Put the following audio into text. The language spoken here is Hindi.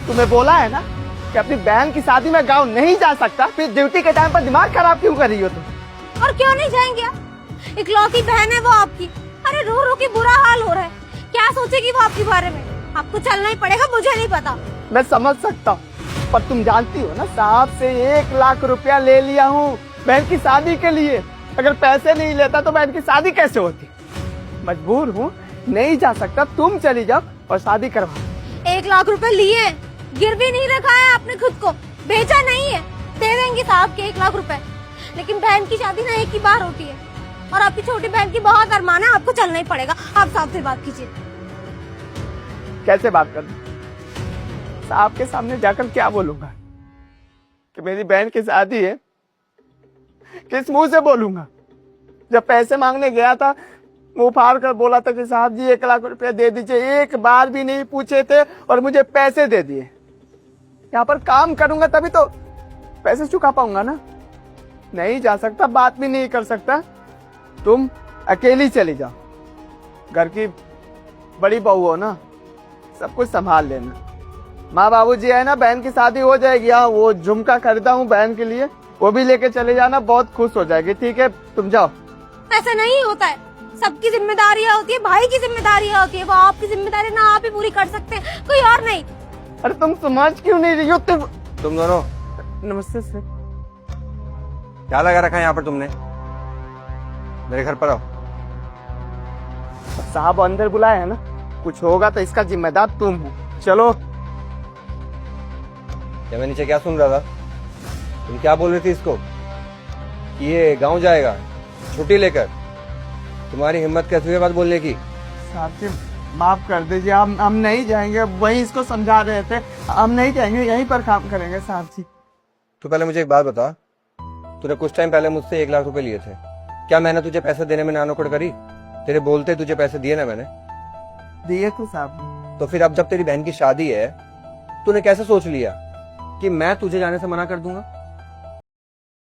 तुम्हें बोला है ना कि अपनी बहन की शादी में गाँव नहीं जा सकता, फिर ड्यूटी के टाइम पर दिमाग खराब क्यों कर रही हो तुम? और क्यों नहीं जाएंगे आप? इकलौती बहन है वो आपकी। अरे रो रो के बुरा हाल हो रहा है, क्या सोचेगी वो आपके बारे में? आपको चलना ही पड़ेगा, मुझे नहीं पता। मैं समझ सकता हूँ, पर तुम जानती हो ना साहब से 1 लाख रुपया ले लिया हूँ बहन की शादी के लिए। अगर पैसे नहीं लेता तो बहन की शादी कैसे होती? मजबूर हूँ, नहीं जा सकता, तुम चली जाओ और शादी करवा। 1 लाख रुपए लिए, गिरवी नहीं रखा है आपने खुद को, बेचा नहीं है। दे देंगे साहब के 1 लाख रुपए, लेकिन बहन की शादी ना एक ही बार होती है, और आपकी छोटी बहन की बहुत अरमान है, आपको चलना ही पड़ेगा। आप साहब से बात कीजिए। कैसे बात करूं? साहब के सामने जाकर क्या बोलूंगा कि मेरी बहन की शादी है? किस मुंह से बोलूंगा? जब पैसे मांगने गया था मुंह फाड़ कर बोला था कि साहब जी 1 लाख रुपया दे दीजिए, एक बार भी नहीं पूछे थे और मुझे पैसे दे दिए। यहाँ पर काम करूंगा तभी तो पैसे चुका पाऊंगा ना। नहीं जा सकता, बात भी नहीं कर सकता। तुम अकेली चली जाओ, घर की बड़ी बहू हो ना, सब कुछ संभाल लेना। माँ बाबूजी है ना, बहन की शादी हो जाएगी। हाँ, वो झुमका खरीदा हूँ बहन के लिए, वो भी लेके चले जाना, बहुत खुश हो जाएगी। ठीक है, तुम जाओ। ऐसा नहीं होता है, सबकी जिम्मेदारियां होती है, भाई की जिम्मेदारियां होती है, वो आपकी जिम्मेदारी ना आप ही पूरी कर सकते हैं, कोई और नहीं। अरे तुम समझ क्यों नहीं रही हो? तुम दोनों। नमस्ते सर। क्या लगा रखा है यहाँ पर तुमने? मेरे घर पर आओ। साहब अंदर बुलाए है ना, कुछ होगा तो इसका जिम्मेदार तुम हो। चलो। क्या मैं नीचे क्या सुन रहा था? तुम क्या बोल रही थी इसको कि ये गांव जाएगा छुट्टी लेकर? तुम्हारी हिम्मत कैसे हुई बात बोलने की? साहब जी माफ कर दीजिए, हम नहीं जाएंगे। वही इसको समझा रहे थे, हम नहीं जाएंगे, यहीं पर काम करेंगे साहब जी। तो पहले मुझे एक बात बता, तूने कुछ टाइम पहले मुझसे 1 लाख रुपए लिए थे, क्या मैंने तुझे पैसे देने में नानुकड़ करी? तेरे बोलते तुझे पैसे दिए ना मैंने? दिए तो साहब। तो फिर अब जब तेरी बहन की शादी है, तूने कैसे सोच लिया कि मैं तुझे जाने से मना कर दूंगा?